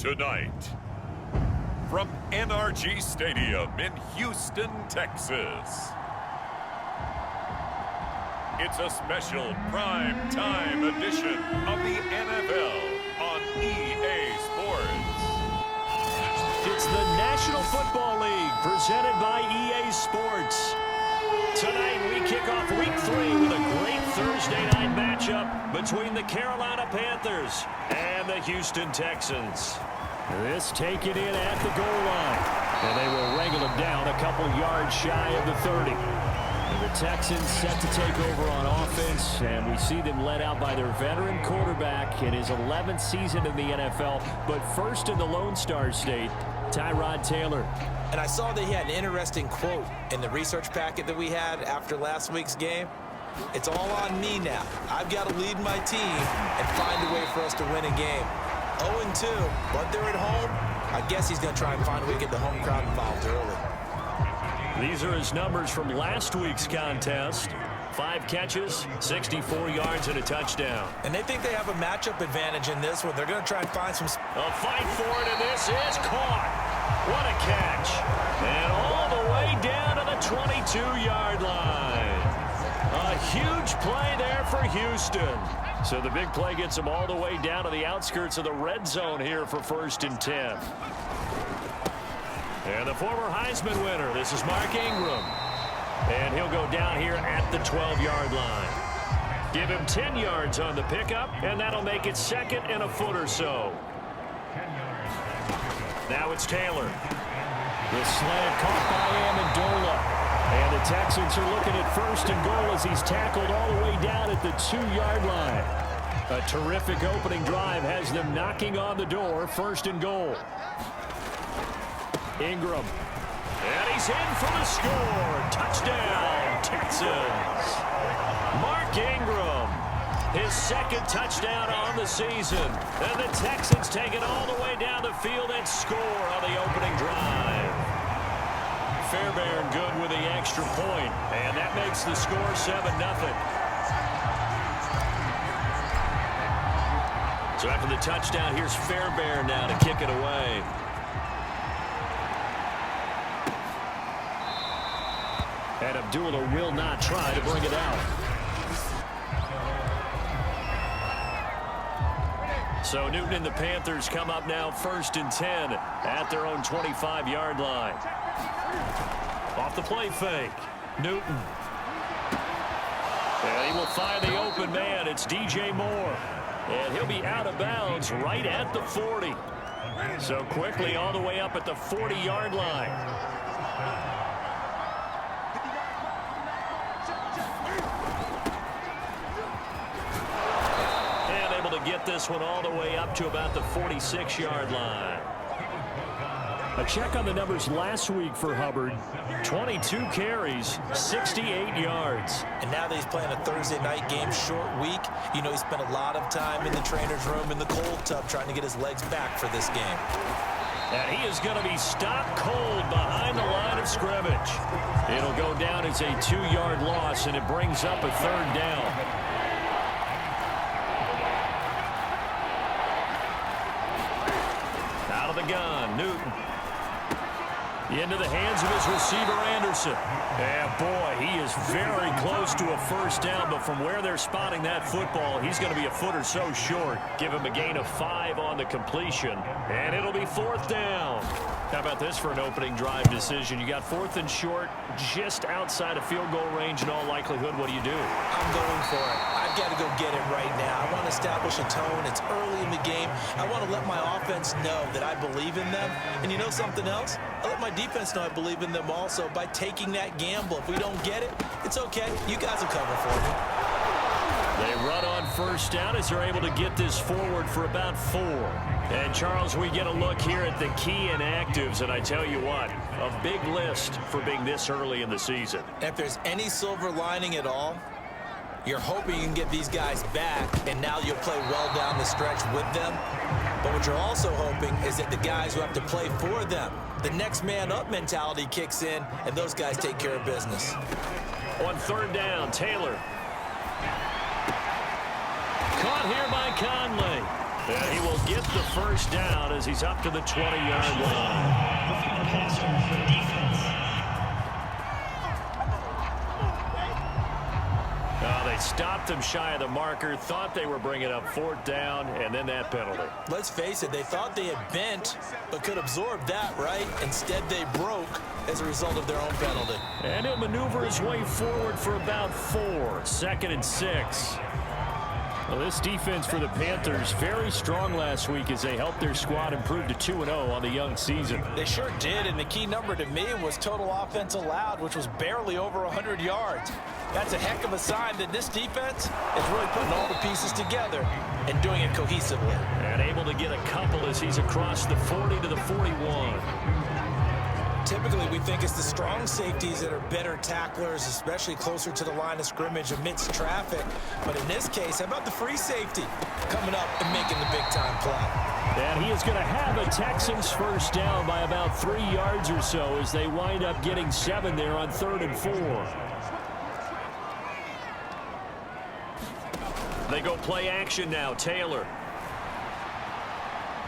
Tonight, from NRG Stadium in Houston, Texas, it's a special prime-time edition of the NFL on EA Sports. It's the National Football League presented by EA Sports. Tonight we kick off Week 3 with a great Thursday night matchup between the Carolina Panthers and the Houston Texans. This taken in at the goal line, and they will wrangle him down a couple yards shy of the 30. And the Texans set to take over on offense, and we see them led out by their veteran quarterback in his 11th season in the NFL, but first in the Lone Star State, Tyrod Taylor. And I saw that he had an interesting quote in the research packet that we had after last week's game. It's all on me now. I've got to lead my team and find a way for us to win a game. 0-2, but they're at home. I guess he's going to try and find a way to get the home crowd involved early. These are his numbers from last week's contest. 5 catches, 64 yards, and a touchdown. And they think they have a matchup advantage in this one. They're going to try and find some... A fight for it, and this is caught. What a catch. And all the way down to the 22-yard line. A huge play there for Houston. So the big play gets them all the way down to the outskirts of the red zone here for 1st and 10. And the former Heisman winner, this is Mark Ingram. And he'll go down here at the 12-yard line. Give him 10 yards on the pickup, and that'll make it 2nd and a foot or so. Now it's Taylor. The slant caught by Amendola. And the Texans are looking at 1st and goal as he's tackled all the way down at the 2-yard line. A terrific opening drive has them knocking on the door, 1st and goal. Ingram. And he's in for the score. Touchdown, Texans. Mark Ingram, his 2nd touchdown on the season. And the Texans take it all the way down the field and score on the opening drive. Fairbairn good with the extra point, and that makes the score 7-0. So after the touchdown, here's Fairbairn now to kick it away. And Abdullah will not try to bring it out. So Newton and the Panthers come up now 1st and 10 at their own 25-yard line. Off the play fake, Newton. And he will find the open man. It's DJ Moore. And he'll be out of bounds right at the 40. So quickly all the way up at the 40-yard line. And able to get this one all the way up to about the 46-yard line. A check on the numbers last week for Hubbard. 22 carries, 68 yards. And now that he's playing a Thursday night game, short week, you know he spent a lot of time in the trainer's room in the cold tub trying to get his legs back for this game. And he is going to be stopped cold behind the line of scrimmage. It'll go down as a 2-yard loss, and it brings up a 3rd down. Out of the gun, Newton. Into the hands of his receiver, Anderson. And boy, he is very close to a 1st down, but from where they're spotting that football, he's going to be a foot or so short. Give him a gain of 5 on the completion, and it'll be 4th down. How about this for an opening drive decision? You got 4th and short, just outside of field goal range in all likelihood. What do you do? I'm going for it. I've got to go get it right now. I want to establish a tone. It's early in the game. I want to let my offense know that I believe in them. And you know something else? I let my defense know I believe in them also by taking that gamble. If we don't get it, it's okay. You guys will cover for me. They run on 1st down as they're able to get this forward for about 4. And, Charles, we get a look here at the key inactives, and I tell you what, a big list for being this early in the season. If there's any silver lining at all, you're hoping you can get these guys back, and now you'll play well down the stretch with them. But what you're also hoping is that the guys who have to play for them, the next man up mentality kicks in, and those guys take care of business. On 3rd down, Taylor. Caught here by Conley. And he will get the first down as he's up to the 20-yard line. They stopped him shy of the marker, thought they were bringing up fourth down, and then that penalty. Let's face it, they thought they had bent, but could absorb that, right? Instead, they broke as a result of their own penalty. And he'll maneuver his way forward for about 4. 2nd and 6. Well, this defense for the Panthers, very strong last week as they helped their squad improve to 2-0 on the young season. They sure did, and the key number to me was total offense allowed, which was barely over 100 yards. That's a heck of a sign that this defense is really putting all the pieces together and doing it cohesively. And able to get a couple as he's across the 40 to the 41. Typically, we think it's the strong safeties that are better tacklers, especially closer to the line of scrimmage amidst traffic. But in this case, how about the free safety coming up and making the big-time play? And he is going to have a Texans first down by about 3 yards or so as they wind up getting 7 there on 3rd and 4. They go play action now. Taylor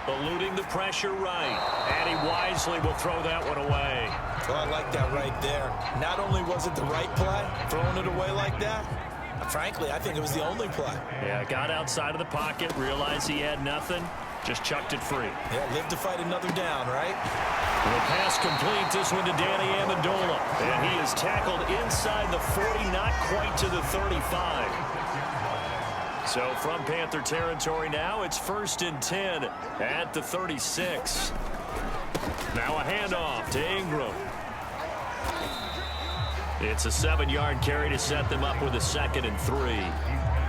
eluding the pressure right. And he wisely will throw that one away. Well, I like that right there. Not only was it the right play, throwing it away like that, frankly, I think it was the only play. Yeah, got outside of the pocket, realized he had nothing, just chucked it free. Yeah, live to fight another down, right? The pass complete, this one to Danny Amendola. And he is tackled inside the 40, not quite to the 35. So from Panther territory now, it's 1st and 10 at the 36. Now a handoff to Ingram. It's a 7-yard carry to set them up with a 2nd and 3.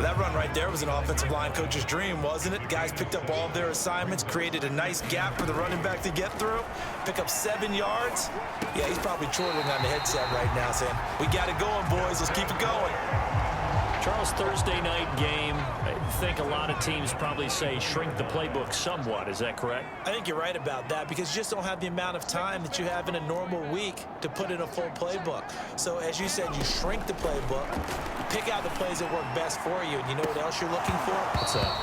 That run right there was an offensive line coach's dream, wasn't it? Guys picked up all of their assignments, created a nice gap for the running back to get through, pick up 7 yards. Yeah, he's probably chortling on the headset right now saying, we got it going, boys. Let's keep it going. Charles, Thursday night game, I think a lot of teams probably say shrink the playbook somewhat. Is that correct? I think you're right about that because you just don't have the amount of time that you have in a normal week to put in a full playbook. So as you said, you shrink the playbook, pick out the plays that work best for you, and you know what else you're looking for?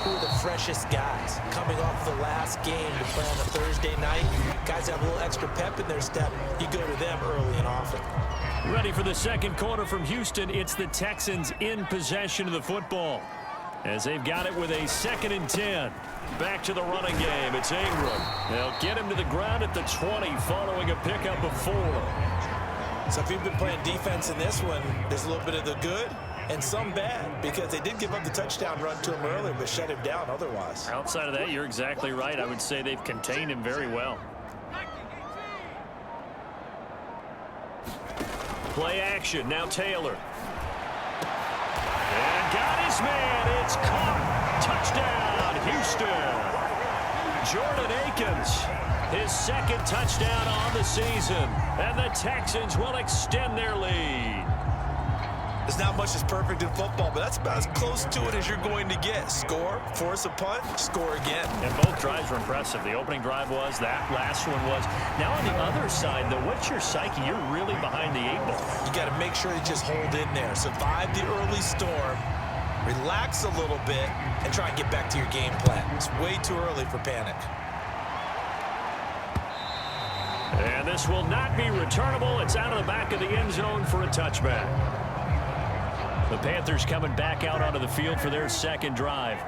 Who are the freshest guys coming off the last game to play on a Thursday night? Guys have a little extra pep in their step. You go to them early and often. Ready for the second quarter from Houston. It's the Texans in possession of the football as they've got it with a 2nd and 10. Back to the running game. It's Ingram. They'll get him to the ground at the 20 following a pickup of 4. So if you've been playing defense in this one, there's a little bit of the good and some bad because they did give up the touchdown run to him earlier but shut him down otherwise. Outside of that, you're exactly right. I would say they've contained him very well. Play action. Now Taylor. And got his man. It's caught. Touchdown, Houston. Jordan Akins, his 2nd touchdown on the season. And the Texans will extend their lead. There's not much that's perfect in football, but that's about as close to it as you're going to get. Score, force a punt, score again. And both drives were impressive. The opening drive was, that last one was. Now on the other side, though, what's your psyche? You're really behind the 8 ball. You got to make sure you just hold in there. Survive the early storm, relax a little bit, and try and get back to your game plan. It's way too early for panic. And this will not be returnable. It's out of the back of the end zone for a touchback. The Panthers coming back out onto the field for their 2nd drive.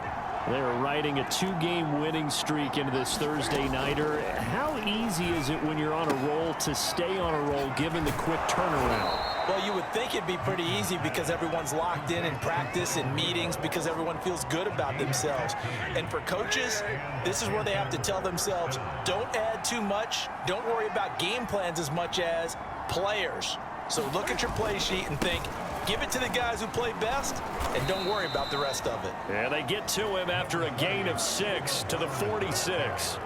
They're riding a 2-game winning streak into this Thursday nighter. How easy is it when you're on a roll to stay on a roll given the quick turnaround? Well, you would think it'd be pretty easy because everyone's locked in practice and meetings because everyone feels good about themselves. And for coaches, this is where they have to tell themselves, don't add too much. Don't worry about game plans as much as players. So look at your play sheet and think, give it to the guys who play best, and don't worry about the rest of it. Yeah, they get to him after a gain of 6 to the 46.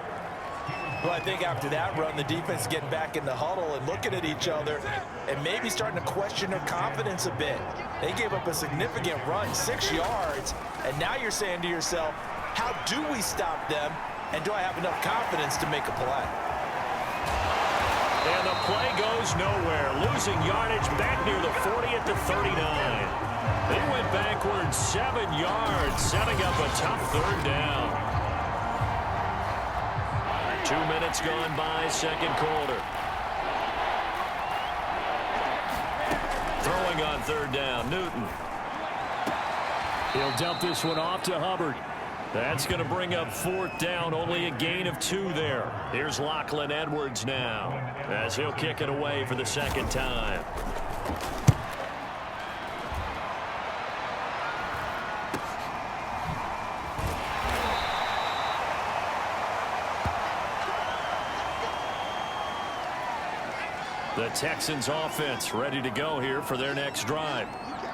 Well, I think after that run, the defense is getting back in the huddle and looking at each other and maybe starting to question their confidence a bit. They gave up a significant run, 6 yards, and now you're saying to yourself, how do we stop them, and do I have enough confidence to make a play? And the play goes nowhere. Losing yardage back near the 40 at the 39. They went backwards 7 yards, setting up a tough 3rd down. 2 minutes gone by, second quarter. Throwing on third down, Newton. He'll dump this one off to Hubbard. That's going to bring up fourth down, only a gain of 2 there. Here's Lachlan Edwards now, as he'll kick it away for the second time. The Texans offense ready to go here for their next drive.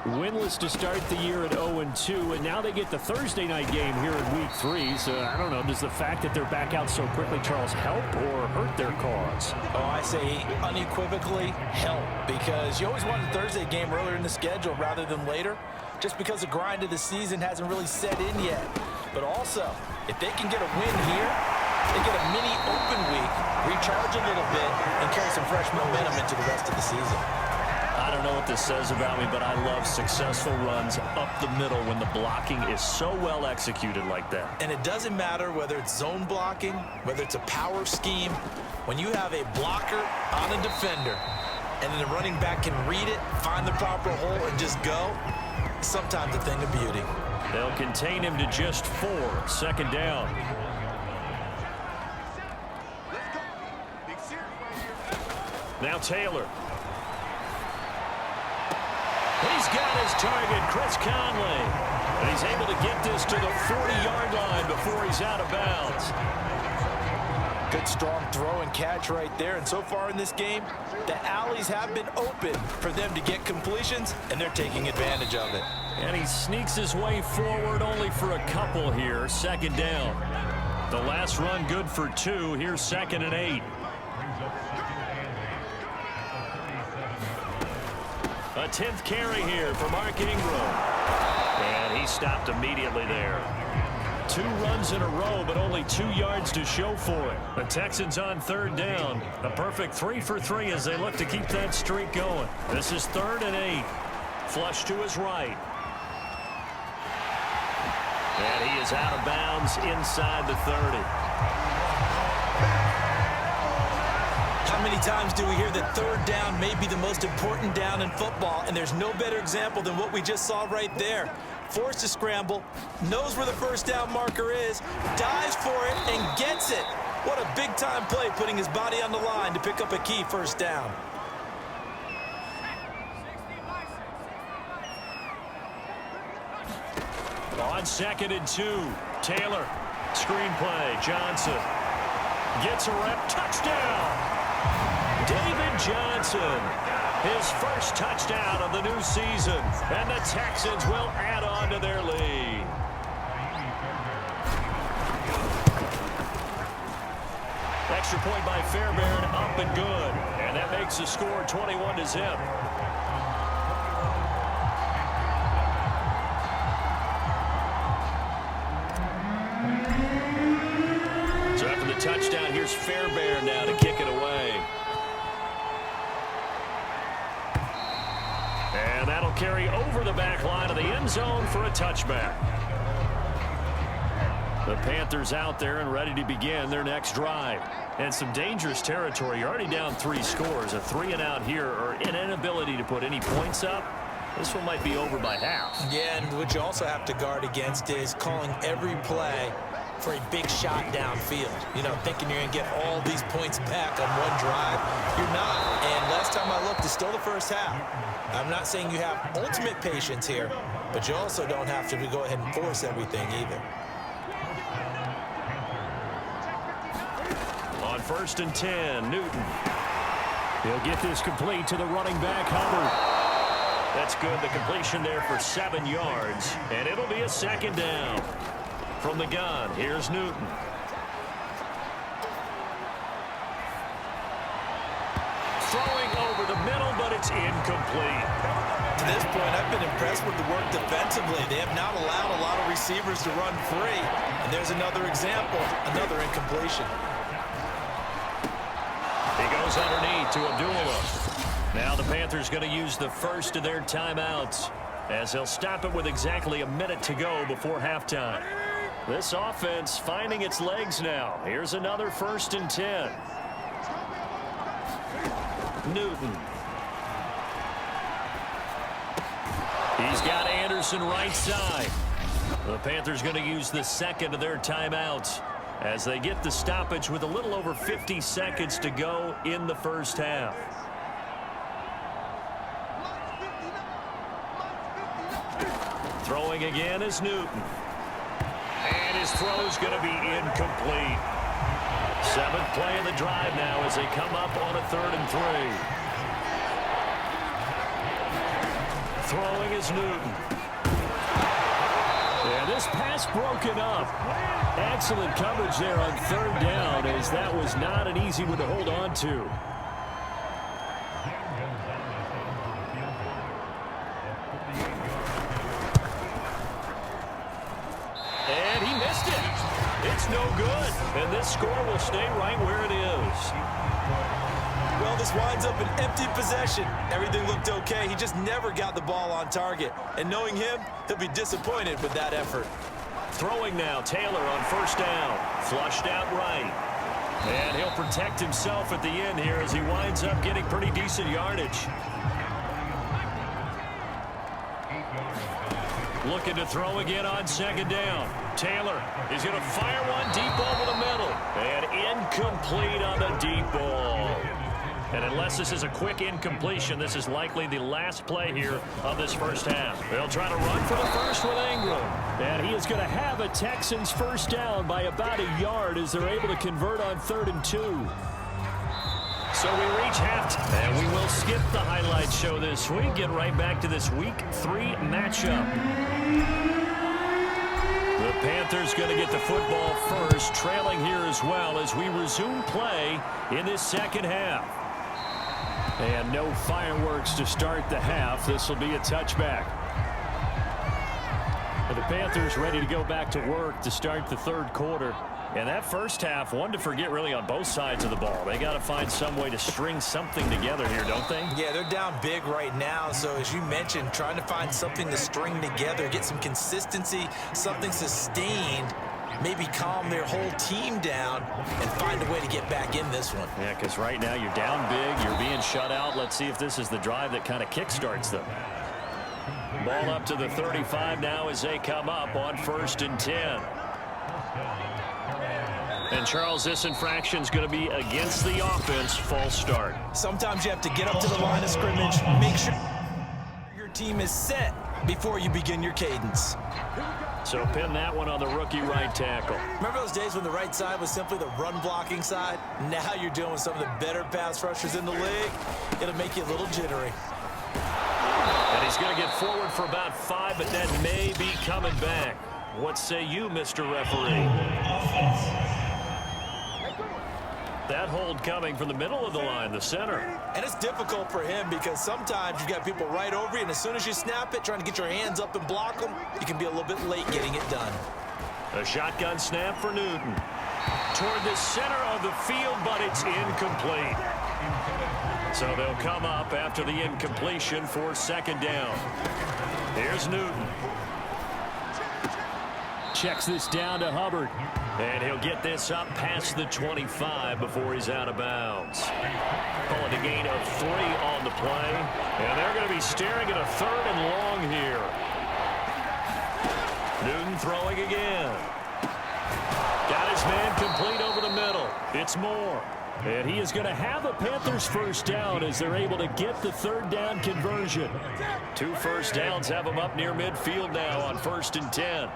Winless to start the year at 0-2, and now they get the Thursday night game here in Week 3. So, I don't know, does the fact that they're back out so quickly, Charles, help or hurt their cause? Oh, I say unequivocally help, because you always want a Thursday game earlier in the schedule rather than later, just because the grind of the season hasn't really set in yet. But also, if they can get a win here, they get a mini open week, recharge a little bit, and carry some fresh momentum into the rest of the season. I don't know what this says about me, but I love successful runs up the middle when the blocking is so well executed like that. And it doesn't matter whether it's zone blocking, whether it's a power scheme. When you have a blocker on a defender, and then the running back can read it, find the proper hole, and just go, it's sometimes a thing of beauty. They'll contain him to just 4, second down. Now Taylor. He's got his target, Chris Conley. And he's able to get this to the 40-yard line before he's out of bounds. Good strong throw and catch right there. And so far in this game, the alleys have been open for them to get completions, and they're taking advantage of it. And he sneaks his way forward only for a couple here, second down. The last run good for 2. Here's 2nd and 8. A 10th carry here for Mark Ingram. And he stopped immediately there. 2 runs in a row, but only 2 yards to show for it. The Texans on third down. A perfect 3 for 3 as they look to keep that streak going. This is 3rd and 8. Flush to his right. And he is out of bounds inside the 30. How many times do we hear that third down may be the most important down in football, and there's no better example than what we just saw right there. Forced to scramble, knows where the first down marker is, dives for it, and gets it. What a big-time play, putting his body on the line to pick up a key first down. On 2nd and 2, Taylor, screenplay, Johnson gets a rep, touchdown. David Johnson, his first touchdown of the new season, and the Texans will add on to their lead. Extra point by Fairbairn, up and good, and that makes the score 21-0. So after the touchdown, here's Fairbairn now to kick it away. And that'll carry over the back line of the end zone for a touchback. The Panthers out there and ready to begin their next drive. And some dangerous territory. You're already down 3 scores. A 3-and-out here, or an inability to put any points up. This one might be over by half. Yeah, and what you also have to guard against is calling every play for a big shot downfield. You know, thinking you're going to get all these points back on one drive. You're not. And last time I looked, it's still the first half. I'm not saying you have ultimate patience here, but you also don't have to go ahead and force everything either. On 1st and 10, Newton. He'll get this complete to the running back, Hubbard. That's good. The completion there for 7 yards, and it'll be a second down. From the gun, here's Newton. Throwing over the middle, but it's incomplete. To this point, I've been impressed with the work defensively. They have not allowed a lot of receivers to run free. And there's another example, another incompletion. He goes underneath to Abdullah. Now the Panthers going to use the first of their timeouts, as they'll stop it with exactly a minute to go before halftime. This offense finding its legs now. Here's another 1st and 10. Newton. He's got Anderson right side. The Panthers going to use the second of their timeouts as they get the stoppage with a little over 50 seconds to go in the first half. Throwing again is Newton. And his throw is going to be incomplete. 7th play of the drive now as they come up on a 3rd and 3. Throwing is Newton. And this pass broken up. Excellent coverage there on 3rd down, as that was not an easy one to hold on to. And he missed it. It's no good. And this score will stay right where it is. Well, this winds up an empty possession. Everything looked okay. He just never got the ball on target. And knowing him, he'll be disappointed with that effort. Throwing now, Taylor on 1st down. Flushed out right. And he'll protect himself at the end here as he winds up getting pretty decent yardage. Looking to throw again on 2nd down. Taylor is going to fire one deep over the middle. And incomplete on the deep ball. And unless this is a quick incompletion, this is likely the last play here of this first half. They'll try to run for the first with Ingram. And he is going to have a Texans 1st down by about a yard as they're able to convert on 3rd and 2. So we reach halftime, and we will skip the highlight show this week. Get right back to this Week 3 matchup. The Panthers going to get the football first, trailing here as well as we resume play in this second half. And no fireworks to start the half. This will be a touchback. The Panthers ready to go back to work to start the 3rd quarter. And that first half, one to forget really on both sides of the ball. They got to find some way to string something together here, don't they? Yeah, they're down big right now. So as you mentioned, trying to find something to string together, get some consistency, something sustained, maybe calm their whole team down and find a way to get back in this one. Yeah, because right now you're down big, you're being shut out. Let's see if this is the drive that kind of kickstarts them. Ball up to the 35 now as they come up on 1st and 10. And Charles, this infraction is going to be against the offense. False start. Sometimes you have to get up to the line of scrimmage, make sure your team is set before you begin your cadence. So pin that one on the rookie right tackle. Remember those days when the right side was simply the run-blocking side? Now you're dealing with some of the better pass rushers in the league. It'll make you a little jittery. And he's going to get forward for about 5, but that may be coming back. What say you, Mr. Referee? That hold coming from the middle of the line, the center. And it's difficult for him because sometimes you've got people right over you, and as soon as you snap it, trying to get your hands up and block them, you can be a little bit late getting it done. A shotgun snap for Newton. Toward the center of the field, but it's incomplete. So they'll come up after the incompletion for 2nd down. Here's Newton. Checks this down to Hubbard. And he'll get this up past the 25 before he's out of bounds. Calling a gain of 3 on the play. And they're going to be staring at a 3rd and long here. Newton throwing again. Got his man complete over the middle. It's Moore. And he is going to have a Panthers 1st down as they're able to get the 3rd down conversion. 2 1st downs have them up near midfield now on 1st and 10.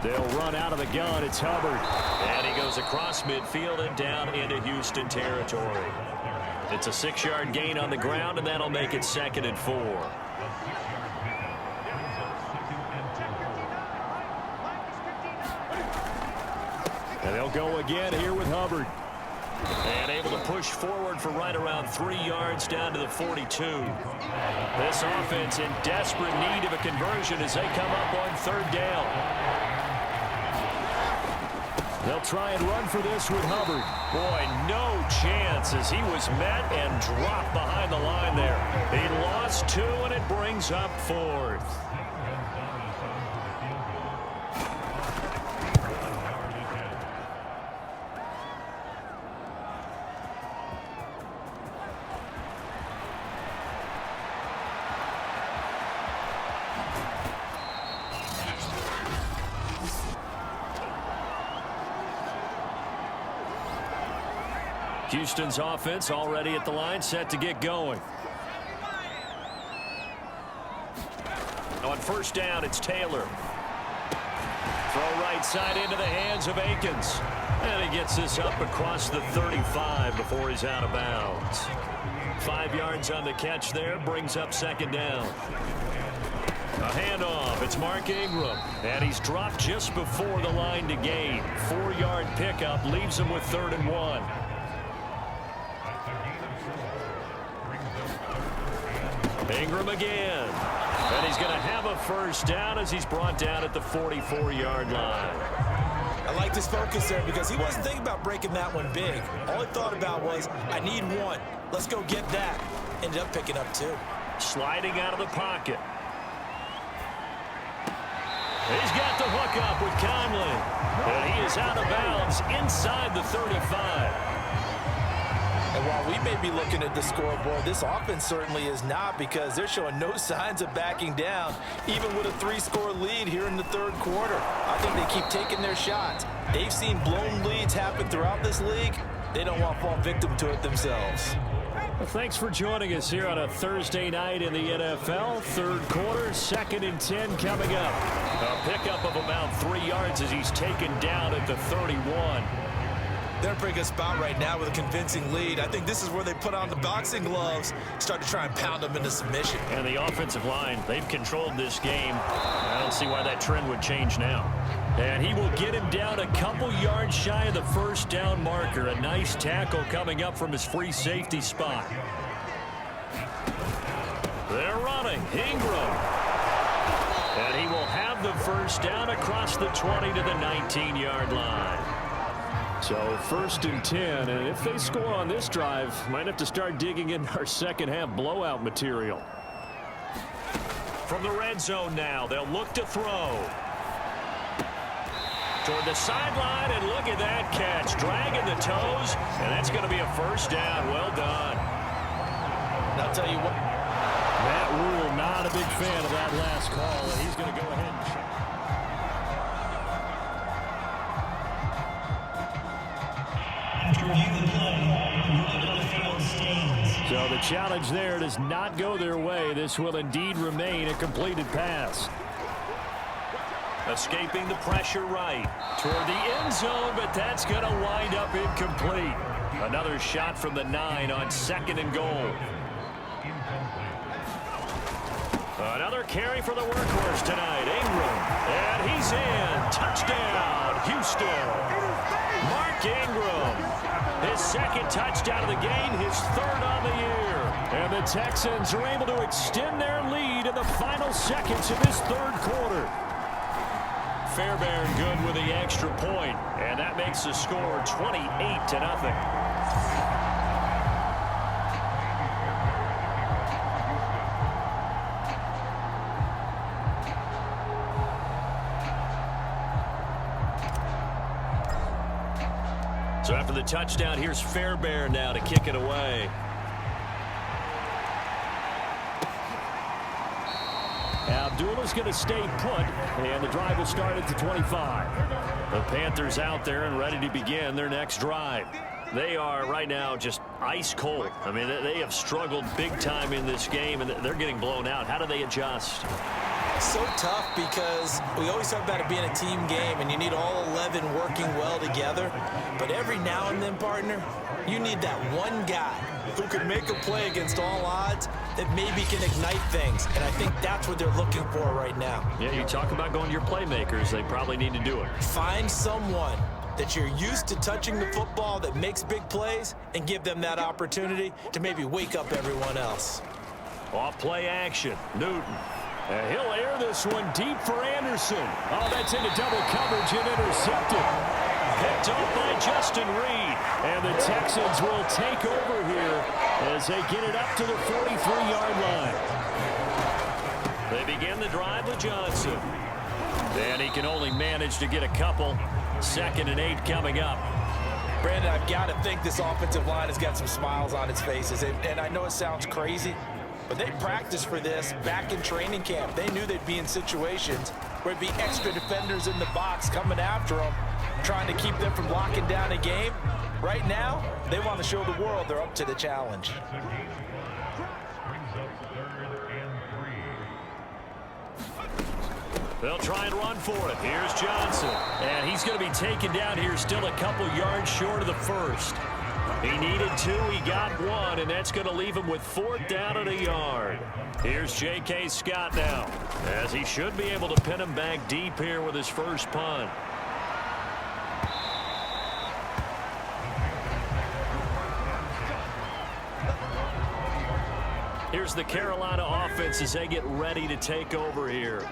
They'll run out of the gun. It's Hubbard. And he goes across midfield and down into Houston territory. It's a 6-yard gain on the ground, and that'll make it 2nd and 4. And they'll go again here with Hubbard. And able to push forward for right around 3 yards down to the 42. This offense in desperate need of a conversion as they come up on 3rd down. They'll try and run for this with Hubbard. Boy, no chance as he was met and dropped behind the line there. He lost 2, and it brings up 4th. Houston's offense already at the line, set to get going. On first down, it's Taylor. Throw right side into the hands of Akins. And he gets this up across the 35 before he's out of bounds. 5 yards on the catch there, brings up second down. A handoff, it's Mark Ingram. And he's dropped just before the line to gain. 4-yard pickup leaves him with 3rd and 1. Ingram again. And he's going to have a first down as he's brought down at the 44-yard line. I like his focus there because he wasn't thinking about breaking that one big. All he thought about was, I need one. Let's go get that. Ended up picking up 2. Sliding out of the pocket. He's got the hook up with Conley. And he is out of bounds inside the 35. And while we may be looking at the scoreboard, this offense certainly is not, because they're showing no signs of backing down, even with a 3-score lead here in the 3rd quarter. I think they keep taking their shots. They've seen blown leads happen throughout this league. They don't want to fall victim to it themselves. Well, thanks for joining us here on a Thursday night in the NFL. 3rd quarter, 2nd and 10 coming up. A pickup of about 3 yards as he's taken down at the 31. They're in a pretty good spot right now with a convincing lead. I think this is where they put on the boxing gloves, start to try and pound them into submission. And the offensive line, they've controlled this game. I don't see why that trend would change now. And he will get him down a couple yards shy of the first down marker. A nice tackle coming up from his free safety spot. They're running. Ingram. And he will have the first down across the 20 to the 19-yard line. So 1st and 10, and if they score on this drive, might have to start digging in our second half blowout material. From the red zone now, they'll look to throw. Toward the sideline, and look at that catch. Dragging the toes, and that's going to be a first down. Well done. And I'll tell you what. Matt Rule, not a big fan of that last call, and he's going to go ahead and check. So the challenge there does not go their way. This will indeed remain a completed pass. Escaping the pressure right toward the end zone, but that's going to wind up incomplete. Another shot from the 9 on 2nd and goal. Another carry for the workhorse tonight, Ingram. And he's in. Touchdown, Houston. Mark Ingram. His 2nd touchdown of the game, his 3rd on the year. And the Texans are able to extend their lead in the final seconds of this 3rd quarter. Fairbairn good with the extra point, and that makes the score 28-0. So after the touchdown, here's Fairbairn now to kick it away. Abdullah's going to stay put, and the drive will start at the 25. The Panthers out there and ready to begin their next drive. They are right now just ice cold. I mean, they have struggled big time in this game, and they're getting blown out. How do they adjust? So tough, because we always talk about it being a team game, and you need all 11 working well together. But every now and then, partner, you need that one guy who can make a play against all odds that maybe can ignite things. And I think that's what they're looking for right now. Yeah, you talk about going to your playmakers. They probably need to do it. Find someone that you're used to touching the football that makes big plays and give them that opportunity to maybe wake up everyone else. Off play action. Newton. And he'll air this one deep for Anderson. Oh, that's into double coverage and intercepted. Picked up by Justin Reed. And the Texans will take over here as they get it up to the 43-yard line. They begin the drive with Johnson. And he can only manage to get a couple. 2nd and 8 coming up. Brandon, I've got to think this offensive line has got some smiles on its faces. And I know it sounds crazy, but they practiced for this back in training camp. They knew they'd be in situations where there'd be extra defenders in the box coming after them, trying to keep them from locking down a game. Right now, they want to show the world they're up to the challenge. They'll try and run for it. Here's Johnson. And he's going to be taken down here still a couple yards short of the first. He needed 2, he got 1, and that's going to leave him with 4th down and a yard. Here's J.K. Scott now, as he should be able to pin him back deep here with his first punt. Here's the Carolina offense as they get ready to take over here.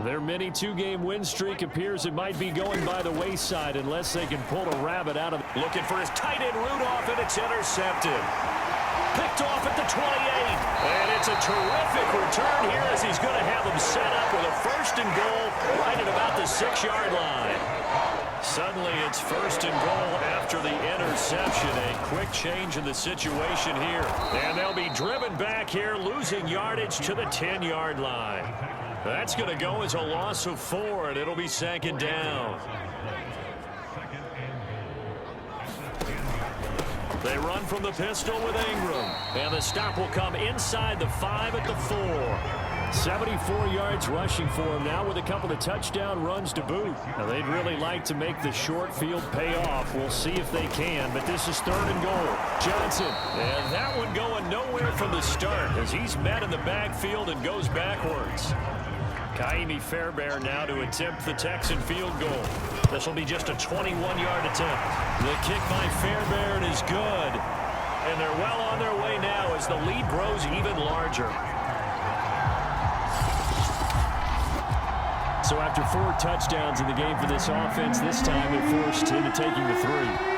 Their mini 2-game win streak appears it might be going by the wayside unless they can pull a rabbit out of it. Looking for his tight end Rudolph, and it's intercepted. Picked off at the 28. And it's a terrific return here as he's going to have them set up with a 1st and goal right at about the 6-yard line. Suddenly it's 1st and goal after the interception. A quick change in the situation here. And they'll be driven back here, losing yardage to the 10-yard line. That's going to go as a loss of 4, and it'll be 2nd down. They run from the pistol with Ingram. And the stop will come inside the 5 at the 4. 74 yards rushing for him now with a couple of touchdown runs to boot. Now they'd really like to make the short field pay off. We'll see if they can, but this is 3rd and goal. Johnson, and that one going nowhere from the start as he's met in the backfield and goes backwards. Kaimi Fairbairn now to attempt the Texan field goal. This will be just a 21-yard attempt. The kick by Fairbairn is good. And they're well on their way now as the lead grows even larger. So after 4 touchdowns in the game for this offense, this time they're forced into taking the 3.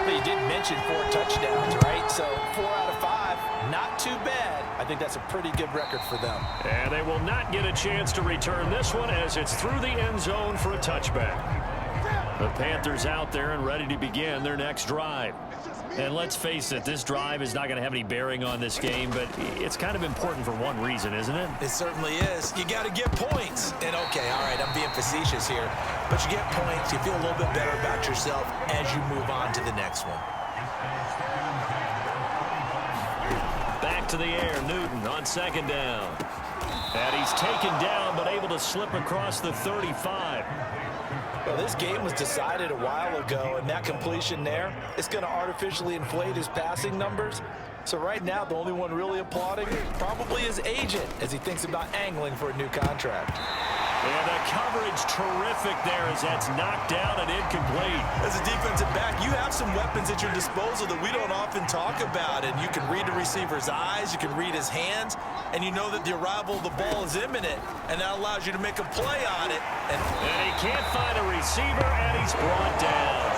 But you did mention 4 touchdowns, right? So 4 out of 5, not too bad. I think that's a pretty good record for them. And they will not get a chance to return this one as it's through the end zone for a touchback. The Panthers out there and ready to begin their next drive. And let's face it, this drive is not going to have any bearing on this game, but it's kind of important for one reason, isn't it? It certainly is. You got to get points. And okay, all right, I'm being facetious here, but you get points, you feel a little bit better about yourself as you move on to the next one. Back to the air, Newton on 2nd down. And he's taken down, but able to slip across the 35. Well, this game was decided a while ago, and that completion there is going to artificially inflate his passing numbers. So right now, the only one really applauding probably his agent as he thinks about angling for a new contract. And the coverage terrific there as that's knocked down and incomplete. As a defensive back, you have some weapons at your disposal that we don't often talk about. And you can read the receiver's eyes, you can read his hands, and you know that the arrival of the ball is imminent, and that allows you to make a play on it. And he can't find a receiver, and he's brought down.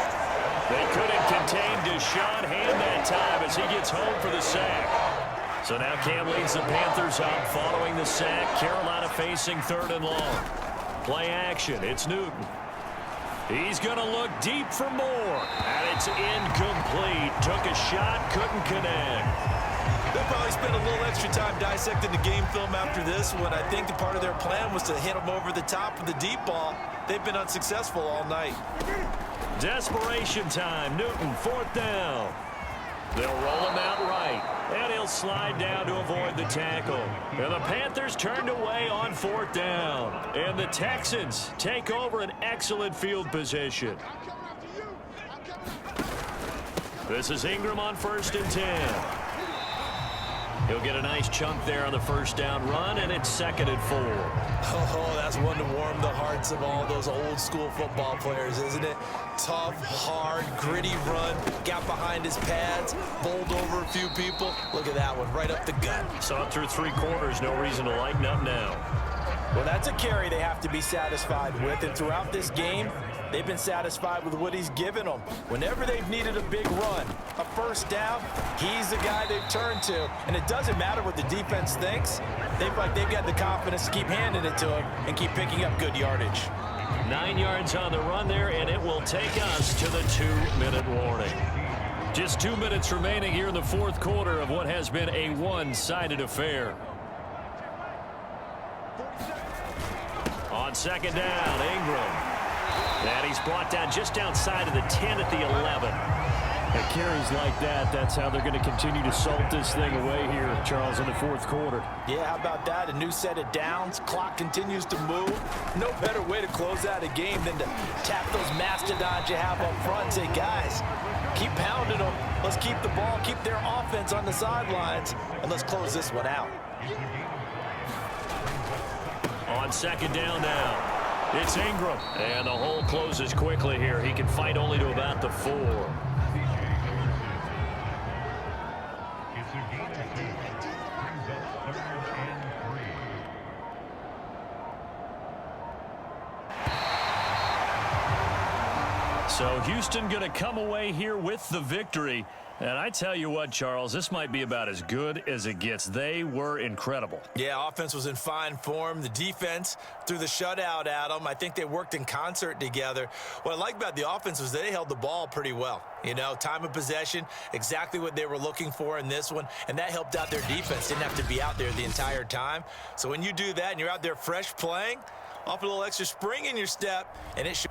They couldn't contain Deshaun Hand that time as he gets home for the sack. So now Cam leads the Panthers up following the sack. Carolina facing 3rd and long. Play action. It's Newton. He's going to look deep for more. And it's incomplete. Took a shot, couldn't connect. They'll probably spend a little extra time dissecting the game film after this one. I think the part of their plan was to hit them over the top of the deep ball. They've been unsuccessful all night. Desperation time. Newton, 4th down. They'll roll him out right, and he'll slide down to avoid the tackle. And the Panthers turned away on 4th down. And the Texans take over an excellent field position. This is Ingram on 1st and 10. He'll get a nice chunk there on the 1st down run, and it's 2nd and 4. Oh, that's one to warm the hearts of all those old school football players, isn't it? Tough, hard, gritty run, got behind his pads, bowled over a few people. Look at that one, right up the gut. Saw it through 3 quarters, no reason to lighten up now. Well, that's a carry they have to be satisfied with, and throughout this game, they've been satisfied with what he's given them. Whenever they've needed a big run, a 1st down, he's the guy they've turned to. And it doesn't matter what the defense thinks. They've got the confidence to keep handing it to him and keep picking up good yardage. 9 yards on the run there, and it will take us to the 2-minute warning. Just 2 minutes remaining here in the 4th quarter of what has been a one-sided affair. On 2nd down, Ingram. And he's brought down just outside of the 10 at the 11. And carries like that, that's how they're going to continue to salt this thing away here, Charles, in the fourth quarter. Yeah, how about that? A new set of downs. Clock continues to move. No better way to close out a game than to tap those mastodons you have up front and say, guys, keep pounding them. Let's keep the ball, keep their offense on the sidelines, and let's close this one out. On second down now, it's Ingram. And the hole closes quickly here. He can fight only to about the 4. So Houston going to come away here with the victory. And I tell you what, Charles, this might be about as good as it gets. They were incredible. Yeah, offense was in fine form. The defense threw the shutout at them. I think they worked in concert together. What I like about the offense was they held the ball pretty well. You know, time of possession, exactly what they were looking for in this one, and that helped out their defense. Didn't have to be out there the entire time. So when you do that and you're out there fresh playing, off a little extra spring in your step, and it should